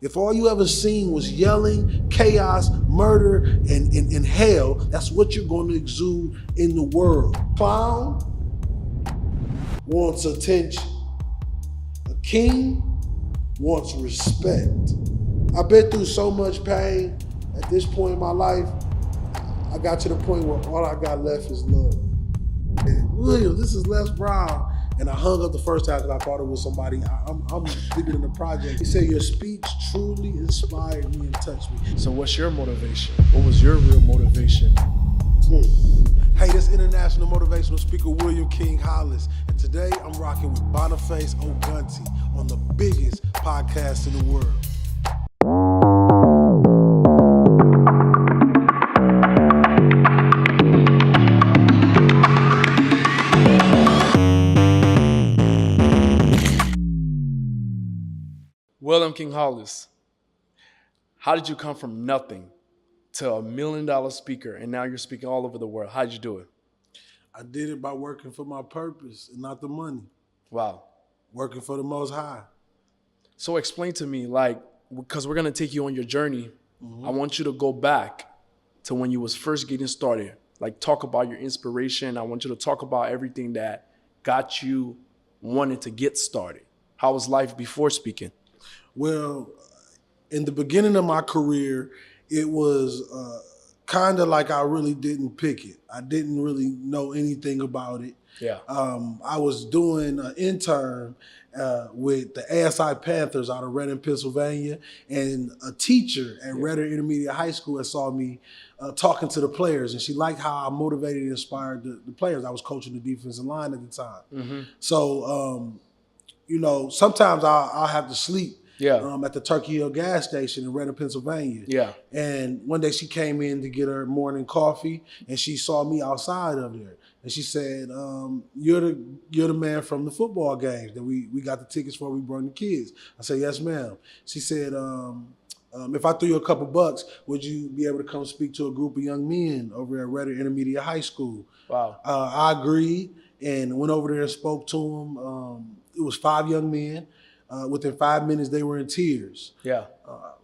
If all you ever seen was yelling, chaos, murder, and hell, that's what you're going to exude in the world. Clown wants attention. A king wants respect. I've been through so much pain. At this point in my life, I got to the point where all I got left is love. William, this is Les Brown. And I hung up the first time because I thought it was somebody. I'm bigger in the project. He said, your speech truly inspired me and touched me. So what's your motivation? What was your real motivation? Hey, this international motivational speaker, William King Hollis. And today I'm rocking with Boniface Ogunti on the biggest podcast in the world. William King Hollis, how did you come from nothing to $1 million speaker and now you're speaking all over the world? How did you do it? I did it by working for my purpose and not the money. Wow. Working for the Most High. So explain to me, because we're going to take you on your journey. I want you to go back to when you was first getting started. Talk about your inspiration. I want you to talk about everything that got you wanting to get started. How was life before speaking? Well, in the beginning of my career, it was kind of like I really didn't pick it. I didn't really know anything about it. Yeah. I was doing an intern with the ASI Panthers out of Reading, Pennsylvania, and a teacher at Reading Intermediate High School that saw me talking to the players, and she liked how I motivated and inspired the players. I was coaching the defensive line at the time. So, sometimes I'll have to sleep at the Turkey Hill gas station in Reading, Pennsylvania. Yeah. And one day she came in to get her morning coffee, and she saw me outside of there. And she said, you're the man from the football games that we got the tickets for, we brought the kids. I said, yes, ma'am. She said, if I threw you a couple bucks, would you be able to come speak to a group of young men over at Reading Intermediate High School? Wow. I agreed and went over there and spoke to them. It was 5 young men. Within 5 minutes, they were in tears. Yeah.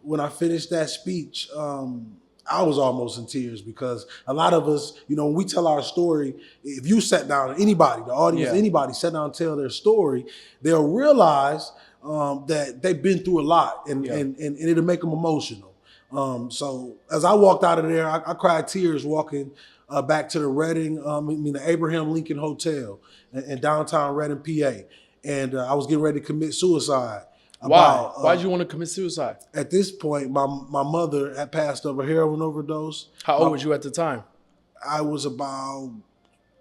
When I finished that speech, I was almost in tears because a lot of us, when we tell our story, if you sat down, anybody, the audience, anybody sat down and tell their story, they'll realize that they've been through a lot and it'll make them emotional. So as I walked out of there, I cried tears walking back to the Reading, the Abraham Lincoln Hotel in downtown Reading, PA. And I was getting ready to commit suicide. Wow. Why did you want to commit suicide? At this point, my mother had passed of a heroin overdose. How old was you at the time? I was about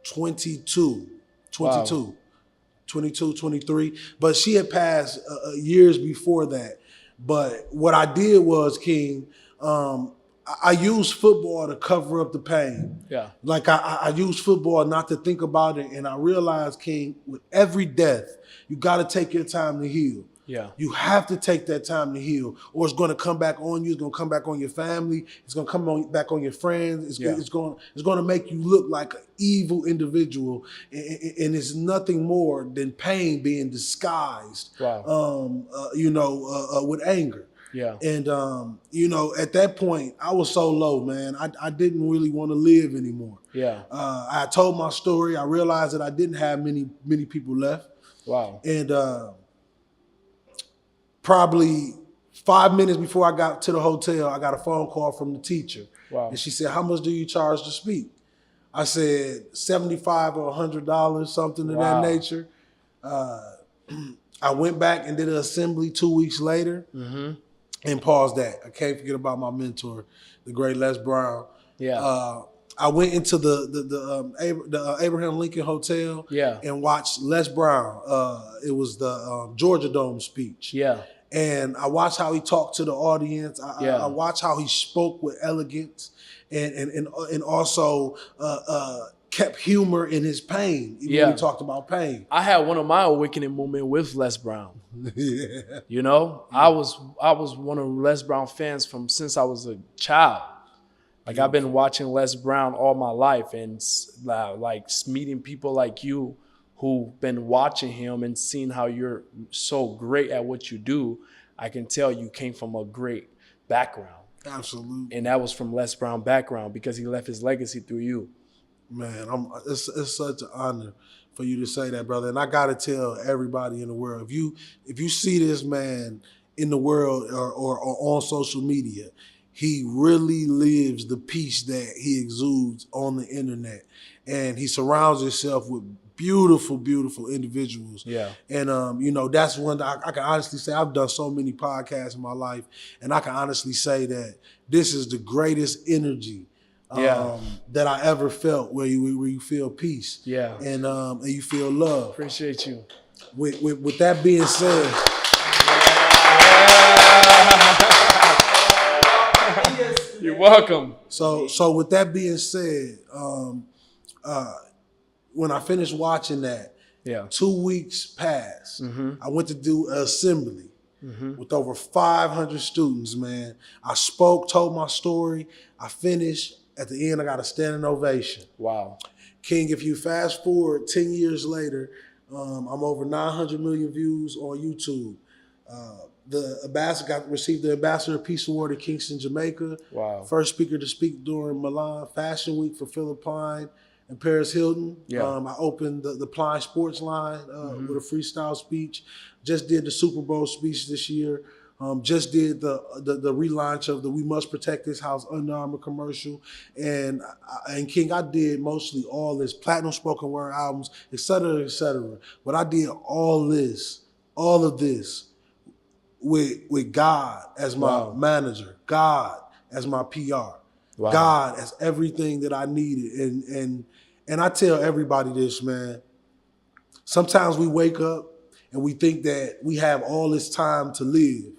22, 23. But she had passed years before that. But what I did was, King, I used football to cover up the pain. Yeah. I used football not to think about it. And I realized, King, with every death, you got to take your time to heal. Yeah. You have to take that time to heal, or it's going to come back on you. It's going to come back on your family. It's going to come back on your friends. It's going to make you look like an evil individual. And it's nothing more than pain being disguised, with anger. Yeah. And, at that point, I was so low, man. I didn't really want to live anymore. Yeah. I told my story. I realized that I didn't have many people left. Wow. And probably 5 minutes before I got to the hotel, I got a phone call from the teacher. Wow. And she said, how much do you charge to speak? I said, $75 or $100, something of that nature. I went back and did an assembly 2 weeks later. And paused that. I can't forget about my mentor, the great Les Brown. Yeah. I went into the Abraham Lincoln Hotel and watched Les Brown. It was the Georgia Dome speech. Yeah. And I watched how he talked to the audience. I watched how he spoke with elegance and also kept humor in his pain. Even when he talked about pain. I had one of my awakening moments with Les Brown. I was one of Les Brown fans since I was a child. I've been watching Les Brown all my life, and meeting people like you who've been watching him and seeing how you're so great at what you do. I can tell you came from a great background. Absolutely. And that was from Les Brown background because he left his legacy through you. Man, it's such an honor for you to say that, brother. And I gotta tell everybody in the world, if you see this man in the world or on social media, he really lives the peace that he exudes on the internet. And he surrounds himself with beautiful, beautiful individuals. Yeah. And that's one that I can honestly say I've done so many podcasts in my life, and I can honestly say that this is the greatest energy that I ever felt, where you feel peace. Yeah. And you feel love. Appreciate you. With that being said, You're welcome. So with that being said, when I finished watching that, 2 weeks passed. I went to do an assembly with over 500 students, man. I spoke, told my story. I finished. At the end, I got a standing ovation. Wow. King, if you fast forward 10 years later, I'm over 900 million views on YouTube. The ambassador received the Ambassador of Peace Award at Kingston, Jamaica. Wow. First speaker to speak during Milan Fashion Week for Philippine and Paris Hilton. Yeah. I opened the Pline Sports line with a freestyle speech. Just did the Super Bowl speech this year. Just did the relaunch of the We Must Protect This House Under Armour commercial. And King, I did mostly all this, platinum spoken word albums, et cetera, et cetera. But I did all of this with God as my manager, God as my PR, God as everything that I needed. And I tell everybody this, man. Sometimes we wake up and we think that we have all this time to live.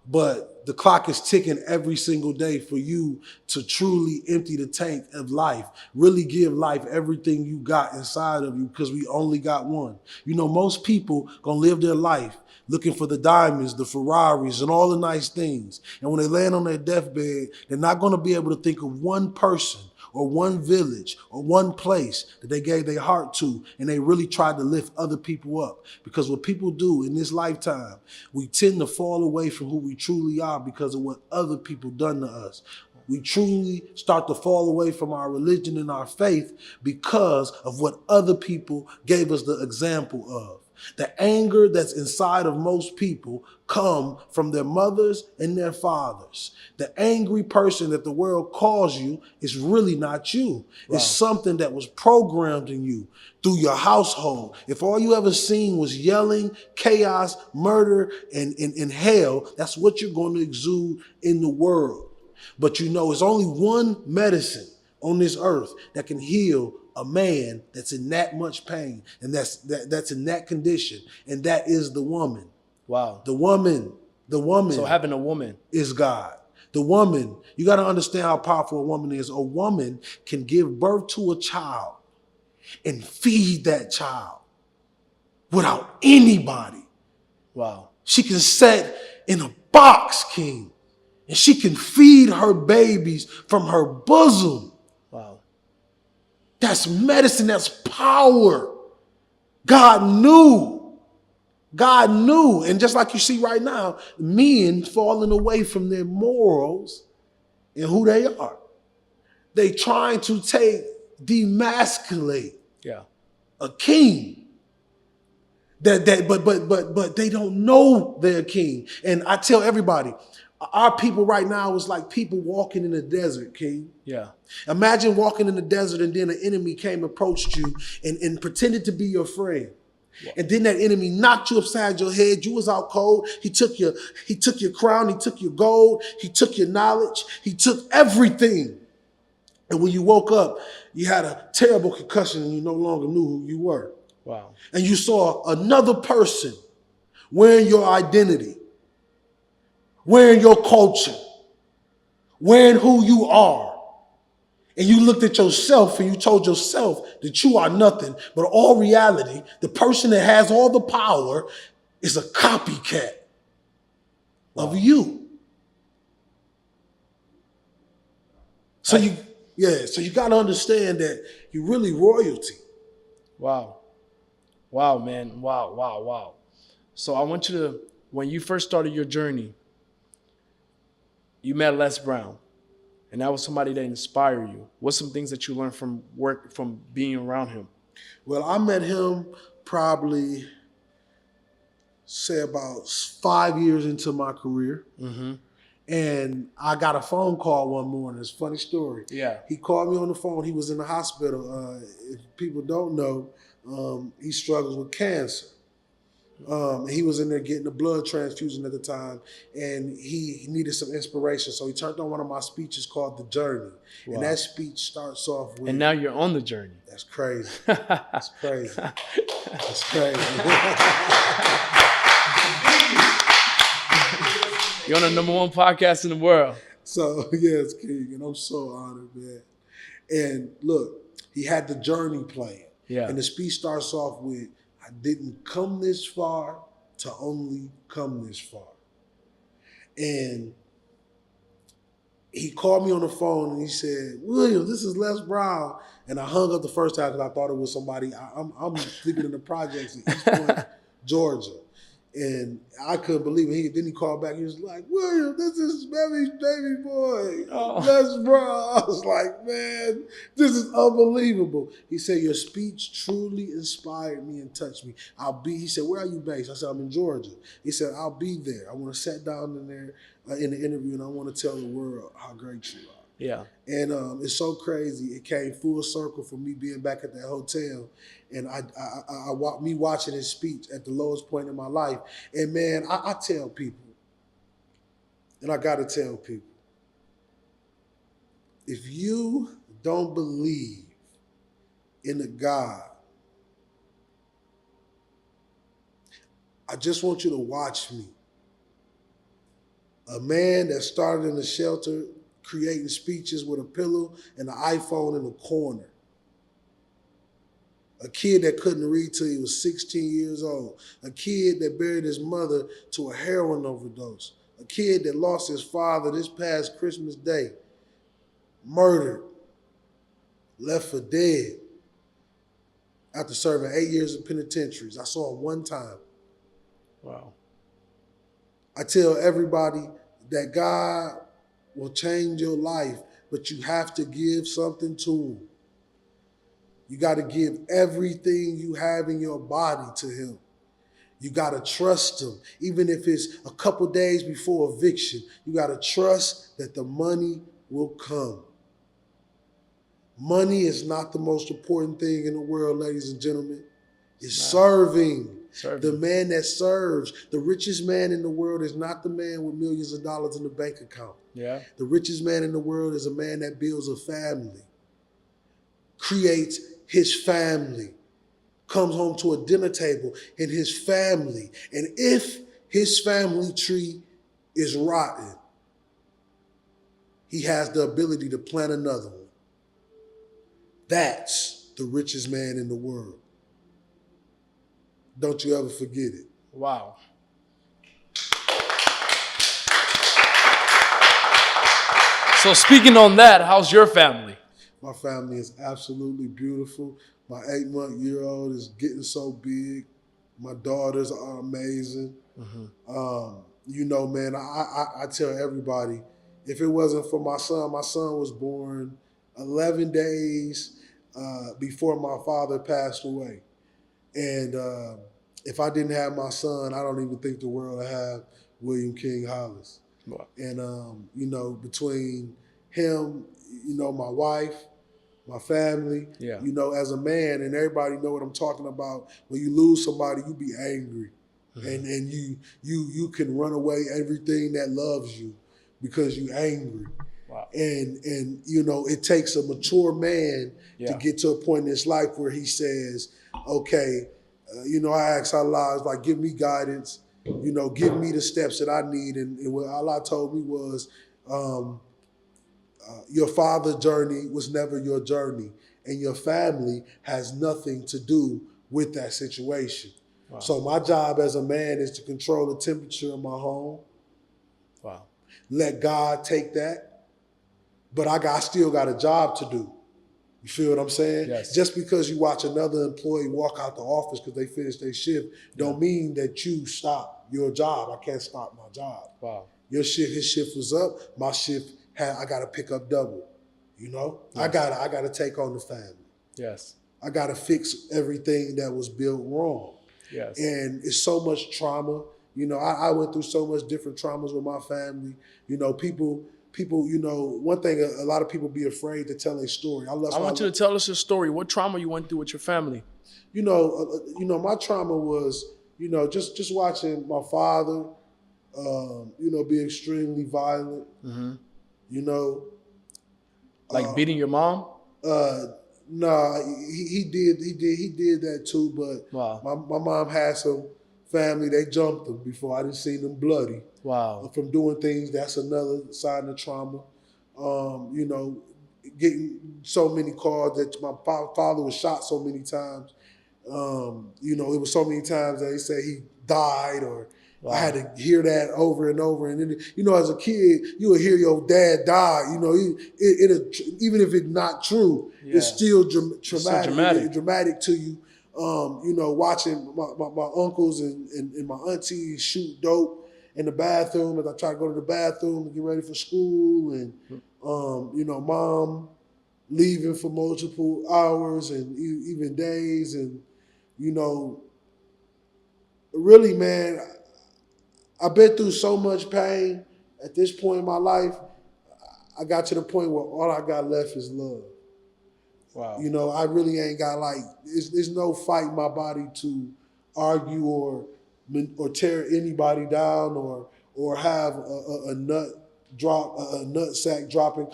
But the clock is ticking every single day for you to truly empty the tank of life, really give life everything you got inside of you, because we only got one. You know, most people gonna live their life looking for the diamonds, the Ferraris, and all the nice things. And when they land on their deathbed, they're not gonna be able to think of one person or one village or one place that they gave their heart to, and they really tried to lift other people up. Because what people do in this lifetime, we tend to fall away from who we truly are because of what other people done to us. We truly start to fall away from our religion and our faith because of what other people gave us the example of. The anger that's inside of most people come from their mothers and their fathers. The angry person that the world calls you is really not you. It's something that was programmed in you through your household. If all you ever seen was yelling, chaos, murder, and hell, that's what you're going to exude in the world. But you know, it's only one medicine on this earth that can heal a man that's in that much pain, and that's in that condition, and that is the woman. Wow. The woman. So having a woman is God. The woman, you got to understand how powerful a woman is. A woman can give birth to a child and feed that child without anybody. Wow. She can sit in a box, King, and she can feed her babies from her bosom. Wow. That's medicine. That's power. God knew. God knew. And just like you see right now, men falling away from their morals and who they are. They trying to demasculate a king. But they don't know they're a king. And I tell everybody, our people right now is like people walking in the desert, King. Yeah. Imagine walking in the desert and then an enemy came, approached you, and pretended to be your friend. Wow. And then that enemy knocked you upside your head. You was out cold. He took your crown. He took your gold. He took your knowledge. He took everything. And when you woke up, you had a terrible concussion and you no longer knew who you were. Wow. And you saw another person wearing your identity, wearing your culture, wearing who you are. And you looked at yourself and you told yourself that you are nothing, but all reality, the person that has all the power is a copycat of you. So you got to understand that you're really royalty. Wow. Wow, man. Wow. So I want you to when you first started your journey, you met Les Brown, and that was somebody that inspired you. What's some things that you learned from being around him? Well, I met him probably, say, about 5 years into my career. Mm-hmm. And I got a phone call one morning. It's a funny story. Yeah. He called me on the phone. He was in the hospital. If people don't know, he struggles with cancer. He was in there getting a blood transfusion at the time, and he needed some inspiration. So he turned on one of my speeches called The Journey. Wow. And that speech starts off with... And now you're on the journey. That's crazy. That's crazy. That's crazy. You're on the #1 podcast in the world. So, yes, King, and I'm so honored, man. And look, he had The Journey playing. Yeah. And the speech starts off with, I didn't come this far to only come this far. And he called me on the phone and he said, William, this is Les Brown. And I hung up the first time because I thought it was somebody. I'm sleeping in the projects in East Point, Georgia. And I couldn't believe it. Then he called back. He was like, William, this is Mevy's baby boy, Les Brown. I was like, man, this is unbelievable. He said, your speech truly inspired me and touched me. He said, where are you based? I said, I'm in Georgia. He said, I'll be there. I want to sit down in there in the interview and I want to tell the world how great you are. Yeah. And it's so crazy. It came full circle for me being back at that hotel, and I me watching his speech at the lowest point in my life. And man, I tell people, and I gotta tell people, if you don't believe in a God, I just want you to watch me. A man that started in a shelter creating speeches with a pillow and an iPhone in the corner. A kid that couldn't read till he was 16 years old. A kid that buried his mother to a heroin overdose. A kid that lost his father this past Christmas Day. Murdered. Left for dead. After serving 8 years in penitentiaries. I saw him one time. Wow. I tell everybody that God will change your life, but you have to give something to him. You got to give everything you have in your body to him. You got to trust him. Even if it's a couple days before eviction, you got to trust that the money will come. Money is not the most important thing in the world, ladies and gentlemen. It's serving. The man that serves. The richest man in the world is not the man with millions of dollars in the bank account. Yeah. The richest man in the world is a man that builds a family, creates his family, comes home to a dinner table in his family. And if his family tree is rotten, he has the ability to plant another one. That's the richest man in the world. Don't you ever forget it. Wow. So speaking on that, how's your family? My family is absolutely beautiful. My 8-month-old is getting so big. My daughters are amazing. Mm-hmm. You know, man, I tell everybody, if it wasn't for my son was born 11 days before my father passed away. And if I didn't have my son, I don't even think the world would have William King Hollis. Wow. And, you know, between him, you know, my wife, my family, you know, as a man, and everybody know what I'm talking about. When you lose somebody, you be angry. Mm-hmm. And you can run away everything that loves you because you angry. Wow. And you know, it takes a mature man to get to a point in his life where he says, okay, you know, I ask Allah, it's like, give me guidance, you know, give me the steps that I need. And what Allah told me was, your father's journey was never your journey, and your family has nothing to do with that situation. Wow. So my job as a man is to control the temperature of my home. Wow. Let God take that. But I still got a job to do. You feel what I'm saying? Yes. Just because you watch another employee walk out the office because they finished their shift, don't mean that you stop your job. I can't stop my job. Wow. Your shift, his shift was up. My shift I got to pick up double. You know, Yes. I gotta take on the family. Yes. I gotta fix everything that was built wrong. Yes. And it's so much trauma. You know, I went through so much different traumas with my family. You know, people, you know, one thing a lot of people be afraid to tell a story. I want you to tell us your story. What trauma you went through with your family? You know, my trauma was, you know, just watching my father, you know, be extremely violent. Mm-hmm. You know, like beating your mom? Nah, he did that too. But wow. my mom had some family. They jumped him before. I didn't see them bloody. Wow. From doing things. That's another sign of trauma. You know, getting so many calls that my father was shot so many times. You know, it was so many times that they say he died, or wow. I had to hear that over and over. And then, you know, as a kid, you would hear your dad die. You know, even if it's not true, it's still dramatic to you. You know, watching my uncles and my aunties shoot dope in the bathroom as I try to go to the bathroom to get ready for school, and you know, mom leaving for multiple hours and even days, and you know, really, man, I've been through so much pain. At this point in my life, I got to the point where all I got left is love. Wow. You know, I really ain't got there's no fight in my body to argue or tear anybody down or have a nut sack dropping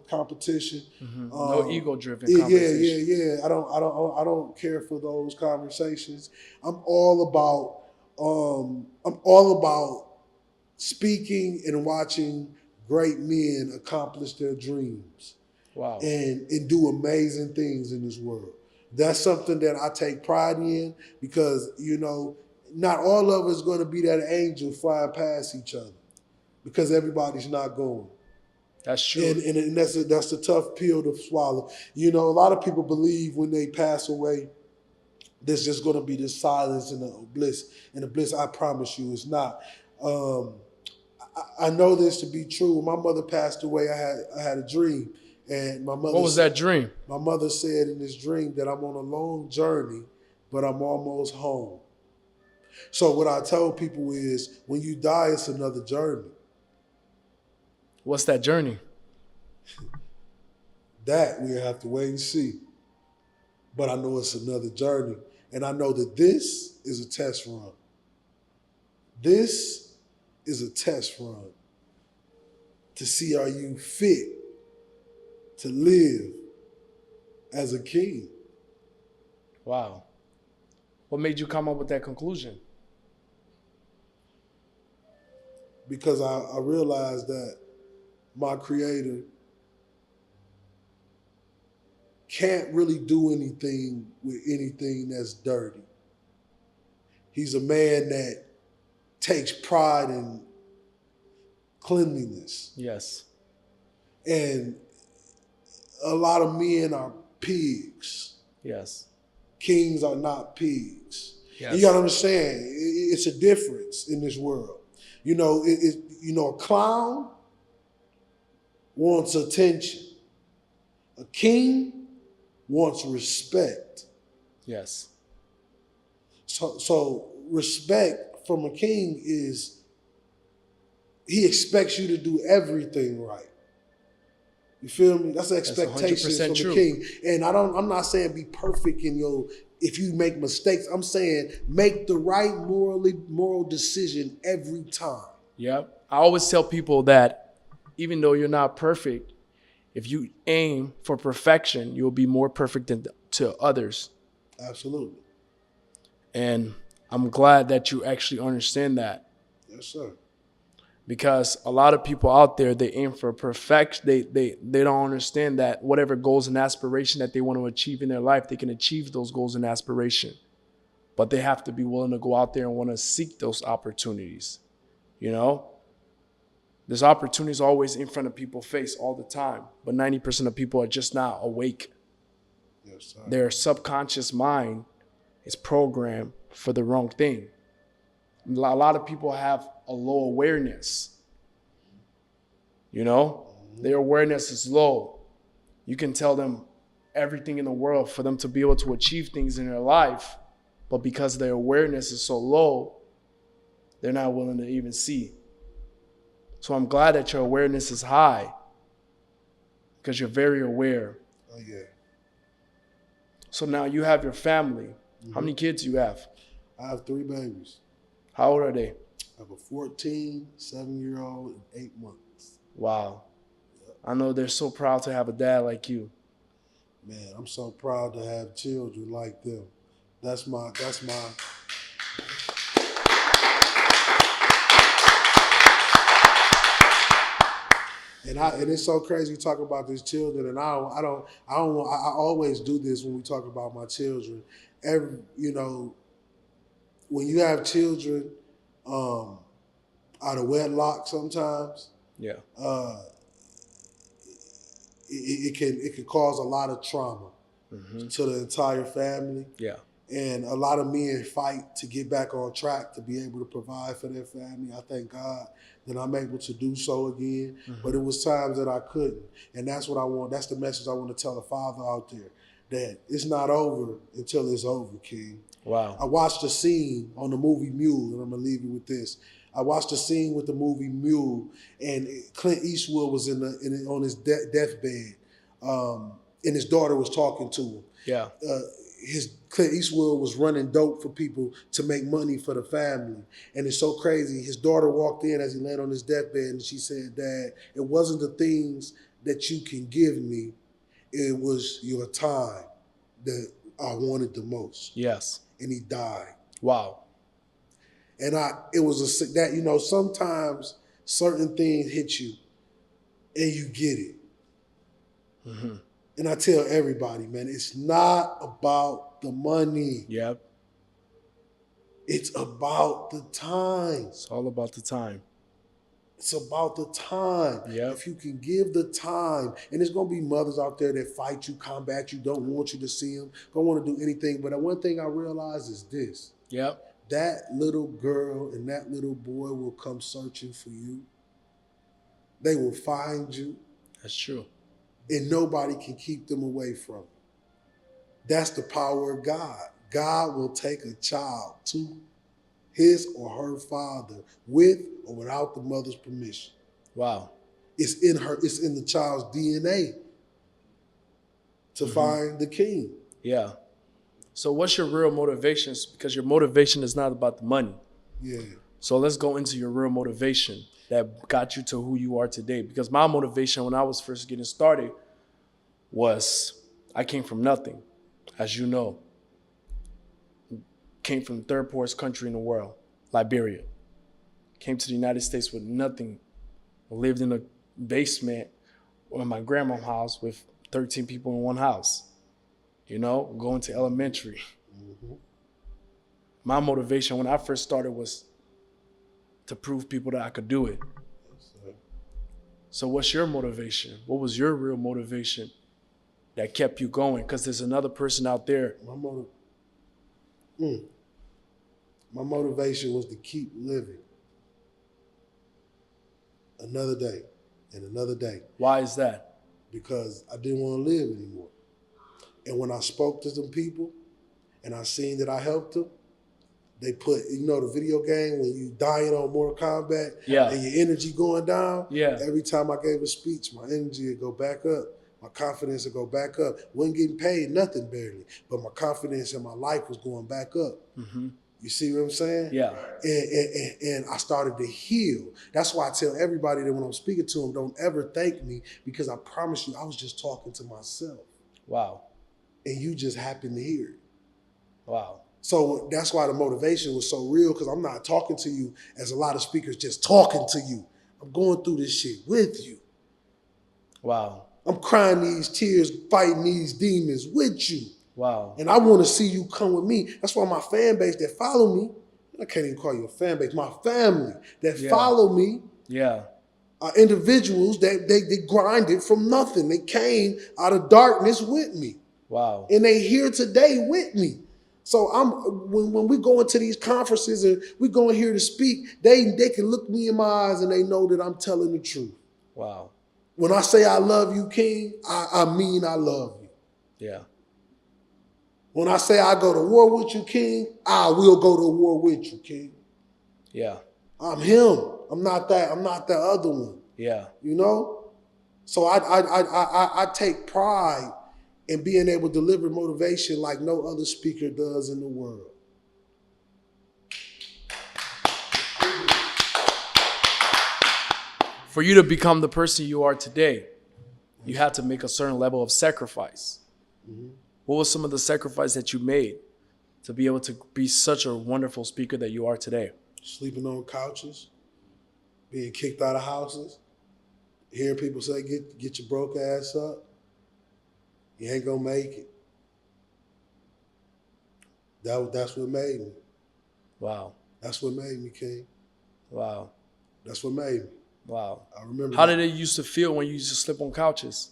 competition. Mm-hmm. No ego driven conversation. Yeah. I don't care for those conversations. I'm all about speaking and watching great men accomplish their dreams. Wow. And do amazing things in this world. That's something that I take pride in, because, you know, not all of us going to be that angel flying past each other, because everybody's not going. That's true. And that's a tough pill to swallow. You know, a lot of people believe when they pass away, there's just going to be this silence and a bliss. And the bliss, I promise you, is not. I know this to be true. When my mother passed away, I had a dream. And my mother. What was that dream? My mother said in this dream that I'm on a long journey, but I'm almost home. So what I tell people is, when you die, it's another journey. What's that journey? That we'll have to wait and see. But I know it's another journey. And I know that this is a test run. This is a test run to see, are you fit to live as a king? Wow. What made you come up with that conclusion? Because I realized that my creator can't really do anything with anything that's dirty. He's a man that takes pride in cleanliness. Yes. And a lot of men are pigs. Yes. Kings are not pigs. Yes. You gotta understand, it's a difference in this world. You know, a clown wants attention. A king wants respect. Yes. So respect from a king is, he expects you to do everything right. You feel me? That's an expectation from the king. And I'm not saying be perfect in if you make mistakes. I'm saying make the right moral decision every time. Yep. I always tell people that even though you're not perfect, if you aim for perfection, you'll be more perfect to others. Absolutely. And I'm glad that you actually understand that. Yes, sir. Because a lot of people out there, they aim for perfection. They don't understand that whatever goals and aspiration that they want to achieve in their life, they can achieve those goals and aspiration. But they have to be willing to go out there and want to seek those opportunities. You know? There's opportunities always in front of people's face all the time. But 90% of people are just not awake. Yes, sir. Their subconscious mind is programmed for the wrong thing. A lot of people have a low awareness. You know, their awareness is low. You can tell them everything in the world for them to be able to achieve things in their life, but because their awareness is so low, they're not willing to even see. So I'm glad that your awareness is high because you're very aware. Oh, yeah. So now you have your family. How many kids do you have? I have 3 babies. How old are they? I have a 14, 7-year-old, and 8 months. Wow. I know they're so proud to have a dad like you. Man, I'm so proud to have children like them. That's my. And it's so crazy you talk about these children, and I always do this when we talk about my children. When you have children out of wedlock, sometimes Yeah. It can cause a lot of trauma to the entire family. Yeah. And a lot of men fight to get back on track to be able to provide for their family. I thank God that I'm able to do so again. But it was times that I couldn't. And that's what I want. That's the message I want to tell the father out there, that it's not over until it's over, King. Wow. I watched a scene on the movie Mule, and I'm going to leave you with this. I watched a scene with the movie Mule, and Clint Eastwood was on his deathbed, and his daughter was talking to him. Yeah. Clint Eastwood was running dope for people to make money for the family. And it's so crazy. His daughter walked in as he laid on his deathbed, and she said, "Dad, it wasn't the things that you can give me. It was your time that I wanted the most." Yes. And he died. Wow. And sometimes certain things hit you and you get it. And I tell everybody, man, it's not about the money. Yep. It's about the time. It's all about the time. It's about the time. Yep. If you can give the time, and there's going to be mothers out there that fight you, combat you, don't want you to see them, don't want to do anything. But one thing I realize is this. Yep. That little girl and that little boy will come searching for you. They will find you. That's true. And nobody can keep them away from you. That's the power of God. God will take a child to his or her father with or without the mother's permission. Wow. It's in the child's DNA to find the king. Yeah. So what's your real motivations? Because your motivation is not about the money. Yeah. So let's go into your real motivation that got you to who you are today. Because my motivation when I was first getting started was I came from nothing, as you know. Came from the third poorest country in the world, Liberia. Came to the United States with nothing. Lived in a basement in my grandma's house with 13 people in one house. You know, going to elementary. My motivation when I first started was to prove people that I could do it. So what's your motivation? What was your real motivation that kept you going? Because there's another person out there. My motivation was to keep living. Another day and another day. Why is that? Because I didn't want to live anymore. And when I spoke to some people and I seen that I helped them, they put, the video game when you dying on Mortal Kombat and your energy going down. Yeah. Every time I gave a speech, my energy would go back up. My confidence would go back up. Wasn't getting paid, nothing barely. But my confidence in my life was going back up. You see what I'm saying? Yeah. And I started to heal. That's why I tell everybody that when I'm speaking to them, don't ever thank me, because I promise you, I was just talking to myself. Wow. And you just happened to hear it. Wow. So that's why the motivation was so real, because I'm not talking to you as a lot of speakers just talking to you. I'm going through this shit with you. Wow. I'm crying these tears, fighting these demons with you. Wow. And I want to see you come with me. That's why my fan base that follow me, I can't even call you a fan base, my family that follow me are individuals that they grinded from nothing. They came out of darkness with me. Wow. And they here today with me. So when we go into these conferences and we going here to speak, they can look me in my eyes and they know that I'm telling the truth. Wow. When I say I love you, King, I mean I love you. Yeah. When I say I go to war with you, King, I will go to war with you, King. Yeah. I'm him. I'm not that other one. Yeah. You know? So I take pride in being able to deliver motivation like no other speaker does in the world. For you to become the person you are today, you had to make a certain level of sacrifice. Mm-hmm. What was some of the sacrifice that you made to be able to be such a wonderful speaker that you are today? Sleeping on couches, being kicked out of houses, hearing people say, get your broke ass up. You ain't gonna make it. That's what made me. Wow. That's what made me, King. Wow. That's what made me. Wow. I remember. How did it used to feel when you used to sleep on couches?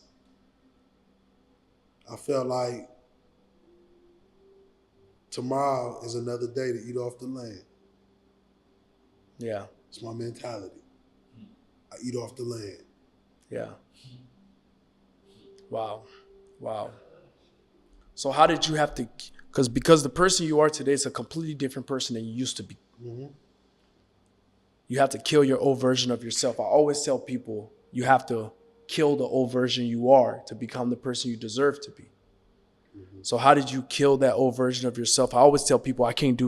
I felt like tomorrow is another day to eat off the land. Yeah. It's my mentality. I eat off the land. Yeah. Wow. Wow. So how did you have to, because the person you are today is a completely different person than you used to be. Mm-hmm. You have to kill your old version of yourself. I always tell people you have to kill the old version you are to become the person you deserve to be. Mm-hmm. So how did you kill that old version of yourself? I always tell people I can't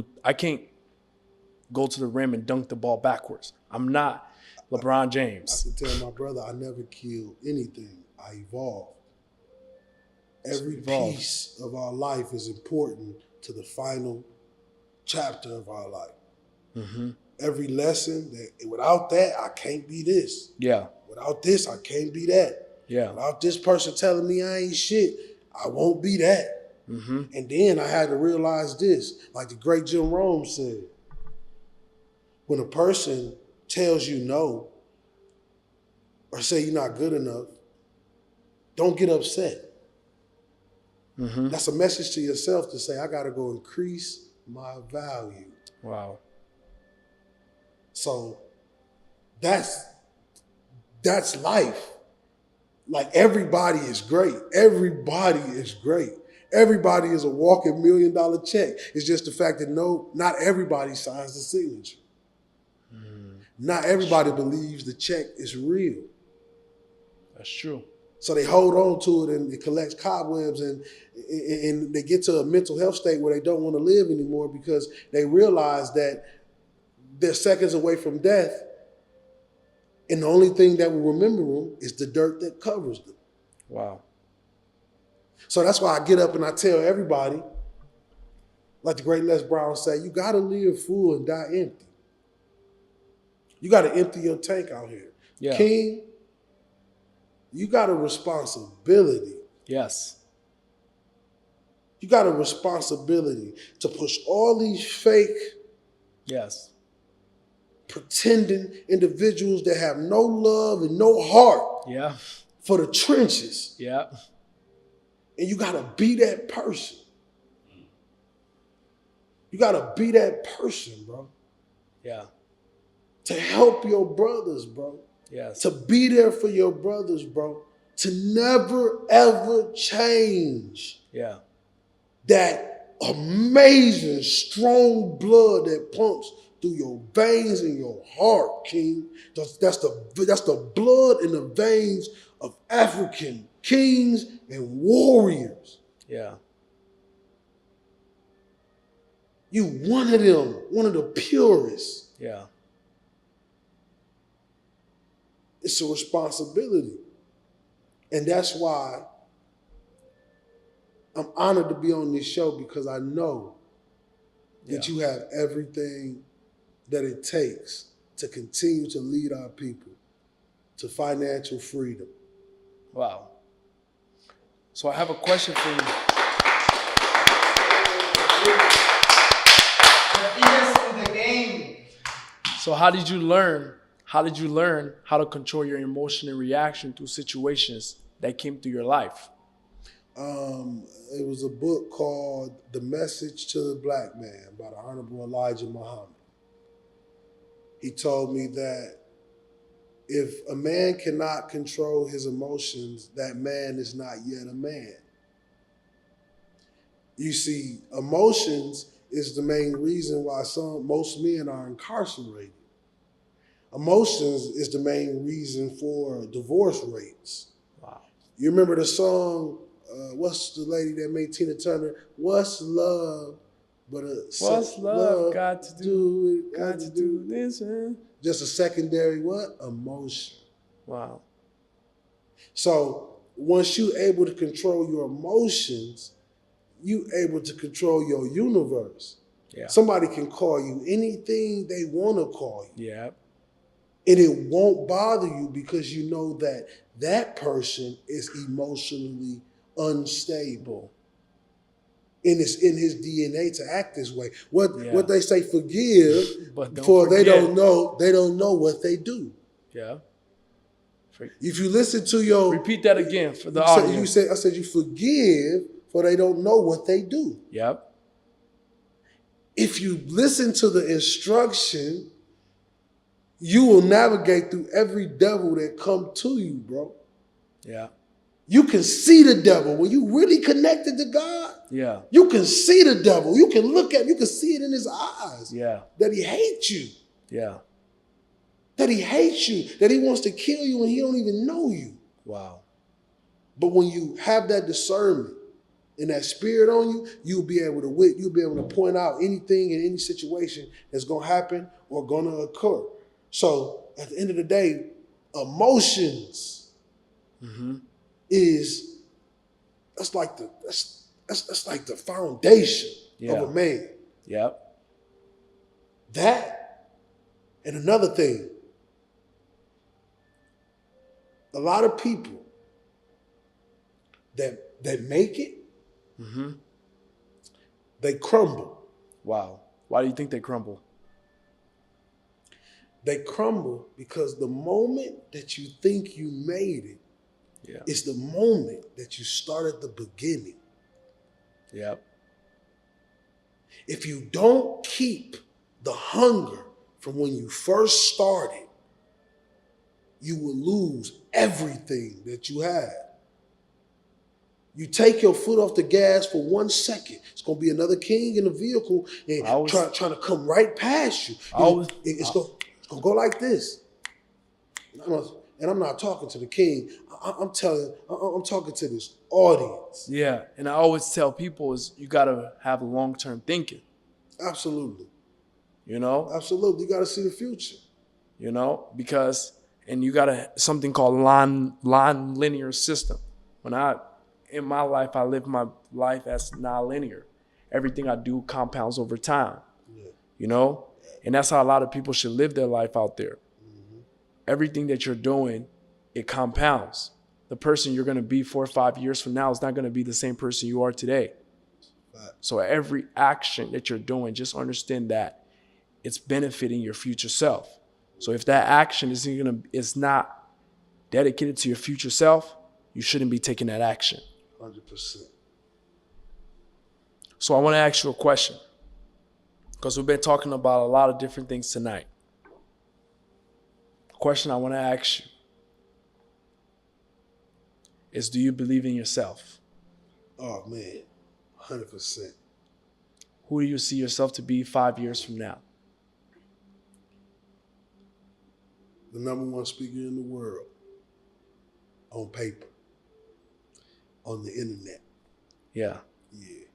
go to the rim and dunk the ball backwards. I'm not LeBron James. I can tell my brother I never killed anything. I evolved. Every piece of our life is important to the final chapter of our life. Mm-hmm. Every lesson, without that, I can't be this. Yeah. Without this, I can't be that. Yeah. Without this person telling me I ain't shit, I won't be that. Mm-hmm. And then I had to realize this, like the great Jim Rome said, when a person tells you no or say you're not good enough, don't get upset. Mm-hmm. That's a message to yourself to say, I got to go increase my value. Wow. So that's life. Like everybody is great. Everybody is great. Everybody is a walking $1 million check. It's just the fact that not everybody signs the signature. Not everybody believes the check is real. That's true. So they hold on to it and it collects cobwebs and they get to a mental health state where they don't want to live anymore because they realize that they're seconds away from death and the only thing that will remember them is the dirt that covers them. Wow. So that's why I get up and I tell everybody, like the great Les Brown say, you got to live full and die empty. You got to empty your tank out here. Yeah. King, you got a responsibility. Yes. You got a responsibility to push all these fake, yes, pretending individuals that have no love and no heart, yeah, for the trenches. Yeah. And you got to be that person. You got to be that person, bro. Yeah. To help your brothers, bro. Yes. To be there for your brothers, bro. To never, ever change. Yeah. That amazing, strong blood that pumps through your veins and your heart, King. That's the blood in the veins of African kings and warriors. Yeah. You one of them, one of the purest. Yeah. It's a responsibility. And that's why I'm honored to be on this show because I know that you have everything that it takes to continue to lead our people to financial freedom. Wow. So I have a question for you. So how did you learn how to control your emotion and reaction to situations that came through your life? It was a book called The Message to the Black Man by the Honorable Elijah Muhammad. He told me that if a man cannot control his emotions, that man is not yet a man. You see, emotions is the main reason why most men are incarcerated. Emotions is the main reason for divorce rates. Wow. You remember the song, what's the lady that made Tina Turner? What's love but a What's love got to do? Got to do this, man. Just a secondary what? Emotion. Wow. So once you're able to control your emotions, you able to control your universe. Yeah. Somebody can call you anything they want to call you. Yeah. And it won't bother you because you know that that person is emotionally unstable. And it's in his DNA to act this way. What they say, forgive, but for they don't know what they do. Yeah. If you listen to your repeat that again for the audience. I said you forgive, for they don't know what they do. Yep. If you listen to the instruction, you will navigate through every devil that come to you, bro. Yeah. You can see the devil when you really connected to God. Yeah. You can see the devil. You can look at him. You can see it in his eyes. Yeah. That he hates you. Yeah. That he hates you. That he wants to kill you and he don't even know you. Wow. But when you have that discernment and that spirit on you, you'll be able to point out anything in any situation that's gonna happen or gonna occur. So at the end of the day, emotions that's like the foundation of a man. Yep. That and another thing, a lot of people that make it, they crumble. Wow. Why do you think they crumble? They crumble because the moment that you think you made it, is the moment that you start at the beginning. Yep. If you don't keep the hunger from when you first started, you will lose everything that you had. You take your foot off the gas for 1 second, it's going to be another king in the vehicle and trying to come right past you. It's going to go like this. And I'm not talking to the king. I'm talking to this audience. Yeah, and I always tell people is you got to have long-term thinking. Absolutely. You know? Absolutely. You got to see the future. You know, and you got something called non-linear system. In my life, I live my life as non-linear. Everything I do compounds over time. Yeah. You know? And that's how a lot of people should live their life out there. Everything that you're doing, it compounds. The person you're going to be 4 or 5 years from now is not going to be the same person you are today. Right. So every action that you're doing, just understand that it's benefiting your future self. So if that action is not dedicated to your future self, you shouldn't be taking that action. 100%. So I want to ask you a question, because we've been talking about a lot of different things tonight. Question I want to ask you is, do you believe in yourself? Oh, man, 100%. Who do you see yourself to be 5 years from now? The #1 speaker in the world, on paper, on the internet. Yeah. Yeah.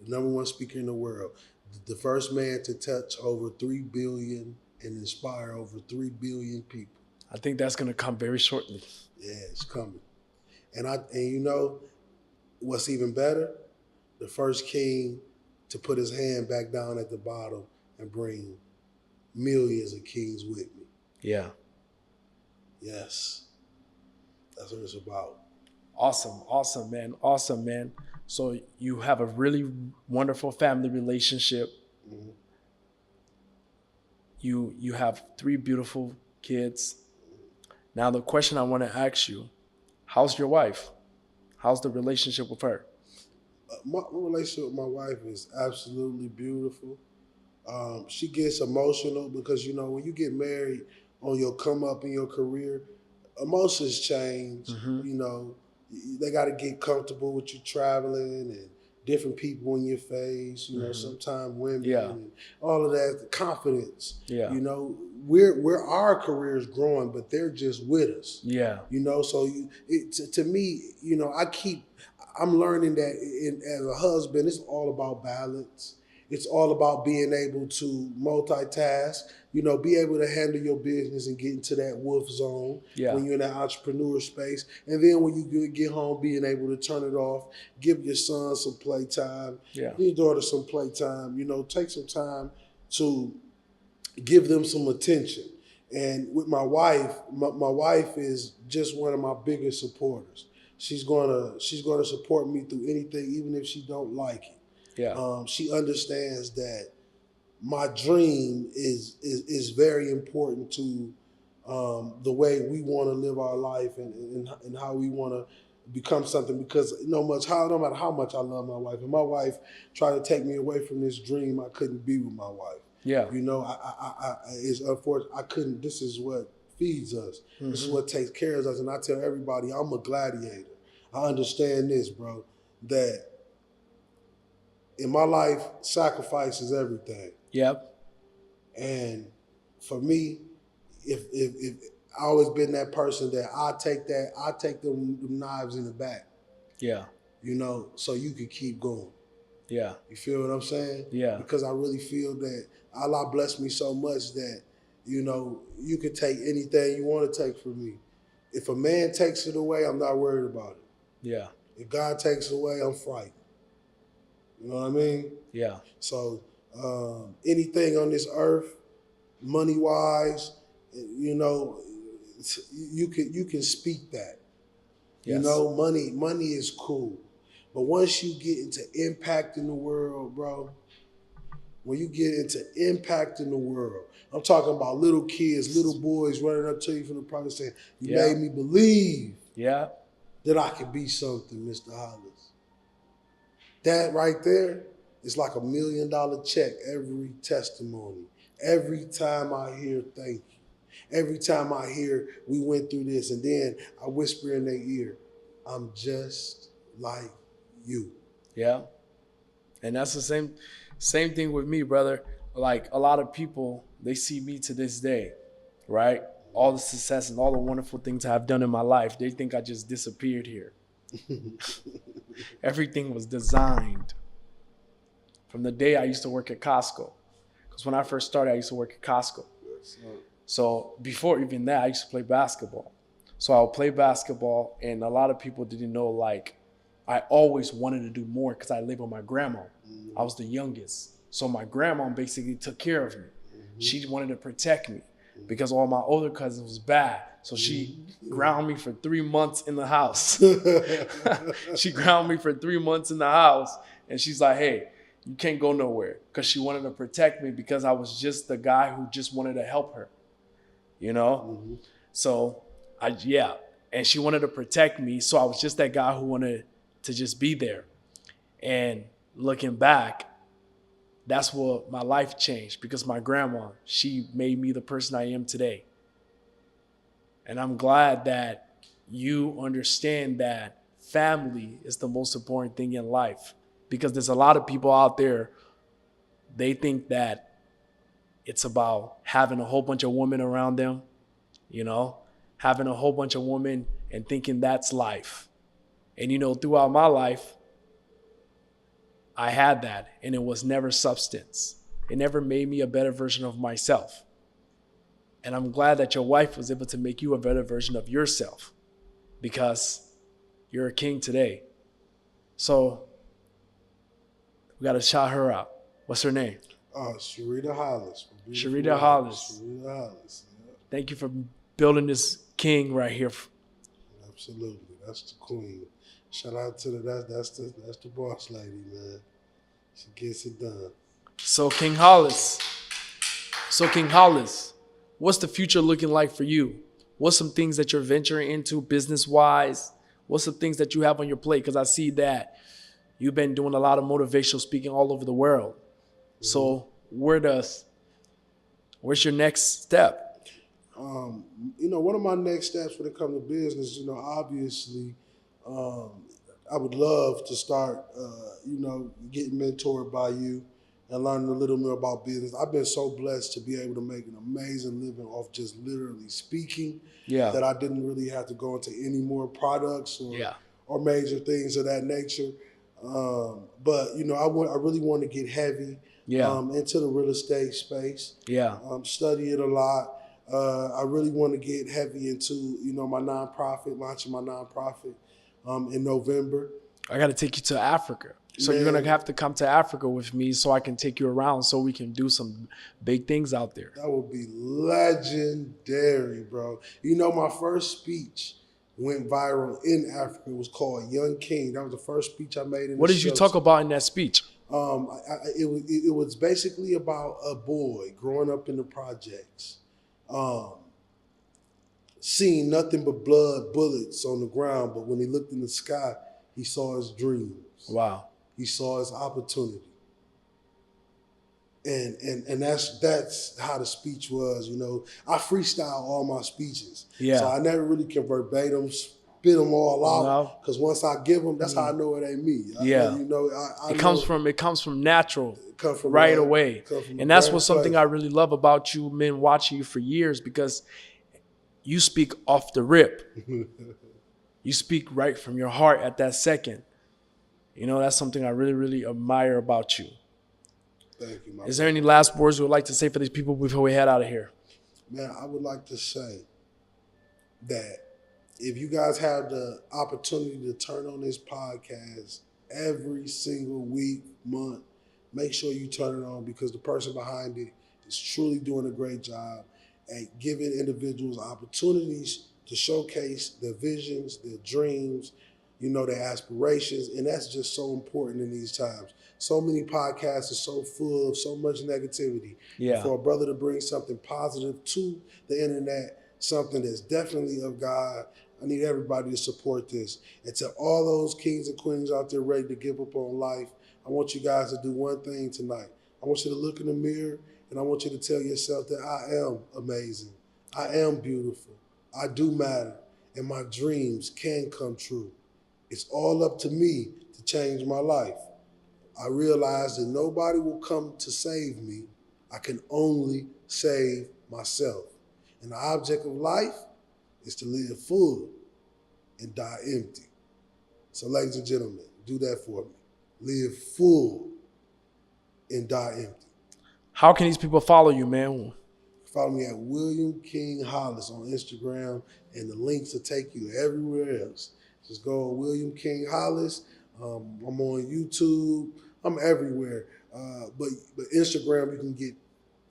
The #1 speaker in the world. The first man to touch over 3 billion and inspire over 3 billion people. I think that's going to come very shortly. Yeah, it's coming. And you know what's even better? The first king to put his hand back down at the bottom and bring millions of kings with me. Yeah. Yes. That's what it's about. Awesome, man. Awesome, man. So you have a really wonderful family relationship. Mm-hmm. You have 3 beautiful kids. Now the question I want to ask you, how's your wife? How's the relationship with her? My relationship with my wife is absolutely beautiful. She gets emotional because when you get married on your come up in your career, emotions change. You know, they got to get comfortable with you traveling and different people in your face. Sometimes women Yeah. and all of that. The confidence. Yeah. We're our careers growing, but they're just with us. Yeah. So to me, I'm learning that as a husband, it's all about balance. It's all about being able to multitask, be able to handle your business and get into that wolf zone when you're in that entrepreneur space. And then when you get home, being able to turn it off, give your son some playtime, your daughter some playtime, take some time to give them some attention. And with my wife, my wife is just one of my biggest supporters. She's gonna support me through anything, even if she don't like it. Yeah. She understands that my dream is very important to the way we want to live our life and how we want to become something. Because no matter how much I love my wife, and my wife tried to take me away from this dream, I couldn't be with my wife. Yeah. It's unfortunate. I couldn't. This is what feeds us. This is what takes care of us. And I tell everybody, I'm a gladiator. I understand this, bro, that in my life, sacrifice is everything. Yep. And for me, if I always been that person that I take them knives in the back. Yeah. So you can keep going. Yeah. You feel what I'm saying? Yeah. Because I really feel that Allah blessed me so much that, you can take anything you want to take from me. If a man takes it away, I'm not worried about it. Yeah. If God takes it away, I'm frightened. You know what I mean? Yeah. So anything on this earth, money-wise, you can speak that. Yes. Money is cool. But once you get into impacting the world, bro, when you get into impacting the world, I'm talking about little kids, little boys running up to you from the private saying, you made me believe that I could be something, Mr. Hollis. That right there is like $1 million check every testimony. Every time I hear thank you. Every time I hear we went through this, and then I whisper in their ear, I'm just like you. Yeah. And that's the same thing with me, brother. Like a lot of people, they see me to this day, right? All the success and all the wonderful things I've done in my life, they think I just disappeared here. Everything was designed from the day I used to work at Costco. Because when I first started, I used to work at Costco. So before even that, I used to play basketball. So I would play basketball, and a lot of people didn't know, like, I always wanted to do more because I lived with my grandma. I was the youngest. So my grandma basically took care of me. She wanted to protect me because all my older cousins was bad. So she ground me for 3 months in the house. She ground me for 3 months in the house. And she's like, hey, you can't go nowhere, because she wanted to protect me because I was just the guy who just wanted to help her, So and she wanted to protect me. So I was just that guy who wanted to just be there. And looking back, that's what my life changed, because my grandma, she made me the person I am today. And I'm glad that you understand that family is the most important thing in life, because there's a lot of people out there, they think that it's about having a whole bunch of women around them, having a whole bunch of women and thinking that's life. And, throughout my life, I had that, and it was never substance. It never made me a better version of myself. And I'm glad that your wife was able to make you a better version of yourself, because you're a king today. So we got to shout her out. What's her name? Sharita Hollis. Sharita Hollis. Sharita Hollis. Yeah. Thank you for building this king right here. Absolutely. That's the queen. Shout out to that's the boss lady, man. She gets it done. So King Hollis, what's the future looking like for you? What's some things that you're venturing into business-wise? What's some things that you have on your plate? Because I see that you've been doing a lot of motivational speaking all over the world. So where's your next step? One of my next steps when it comes to business, obviously, I would love to start, getting mentored by you and learning a little more about business. I've been so blessed to be able to make an amazing living off just literally speaking that I didn't really have to go into any more products or major things of that nature. But I really want to get heavy into the real estate space. Study it a lot. I really want to get heavy into my nonprofit, launching my nonprofit in November. I got to take you to Africa. So you're going to have to come to Africa with me so I can take you around so we can do some big things out there. That would be legendary, bro. My first speech went viral in Africa. It was called Young King. That was the first speech I made in What did you talk about in that speech? It was basically about a boy growing up in the projects, seeing nothing but blood, bullets on the ground, but when he looked in the sky, he saw his dreams. Wow. He saw his opportunity. And that's how the speech was, I freestyle all my speeches. So I never really can verbatim spit them all out, because once I give them, that's how I know it ain't me. It comes from natural, right away. And that's what something I really love about you, men watching you for years, because you speak off the rip. You speak right from your heart at that second. That's something I really, really admire about you. Thank you, Is there any last words you would like to say for these people before we head out of here? Man, I would like to say that if you guys have the opportunity to turn on this podcast every single week, month, make sure you turn it on, because the person behind it is truly doing a great job at giving individuals opportunities to showcase their visions, their dreams, their aspirations. And that's just so important in these times. So many podcasts are so full of so much negativity. For a brother to bring something positive to the internet, something that's definitely of God, I need everybody to support this. And to all those kings and queens out there ready to give up on life, I want you guys to do one thing tonight. I want you to look in the mirror, and I want you to tell yourself that I am amazing. I am beautiful. I do matter. And my dreams can come true. It's all up to me to change my life. I realize that nobody will come to save me. I can only save myself. And the object of life is to live full and die empty. So ladies and gentlemen, do that for me. Live full and die empty. How can these people follow you, man? Follow me at William King Hollis on Instagram, and the links will take you everywhere else. Just go on William King Hollis. I'm on YouTube. I'm everywhere. But Instagram, you can get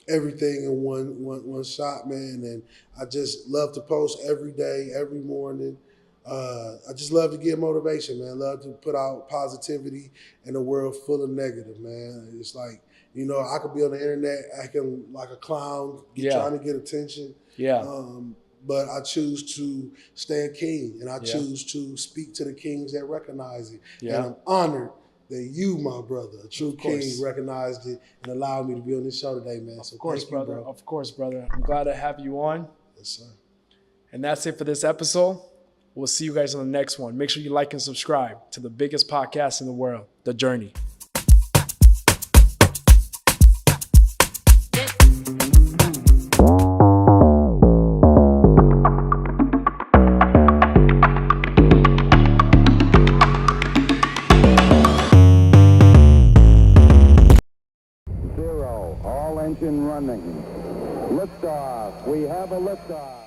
everything in one shot, man. And I just love to post every day, every morning. I just love to get motivation, man. I love to put out positivity in a world full of negative, man. It's like, I could be on the internet acting like a clown, trying to get attention. But I choose to stay a king, and I choose to speak to the kings that recognize it. And I'm honored that you, my brother, a true king, recognized it and allowed me to be on this show today, man. So of course, thank you, brother. bro. Of course, brother. I'm glad to have you on. Yes, sir. And that's it for this episode. We'll see you guys on the next one. Make sure you like and subscribe to the biggest podcast in the world, The Journey. All engine running. Liftoff. We have a liftoff.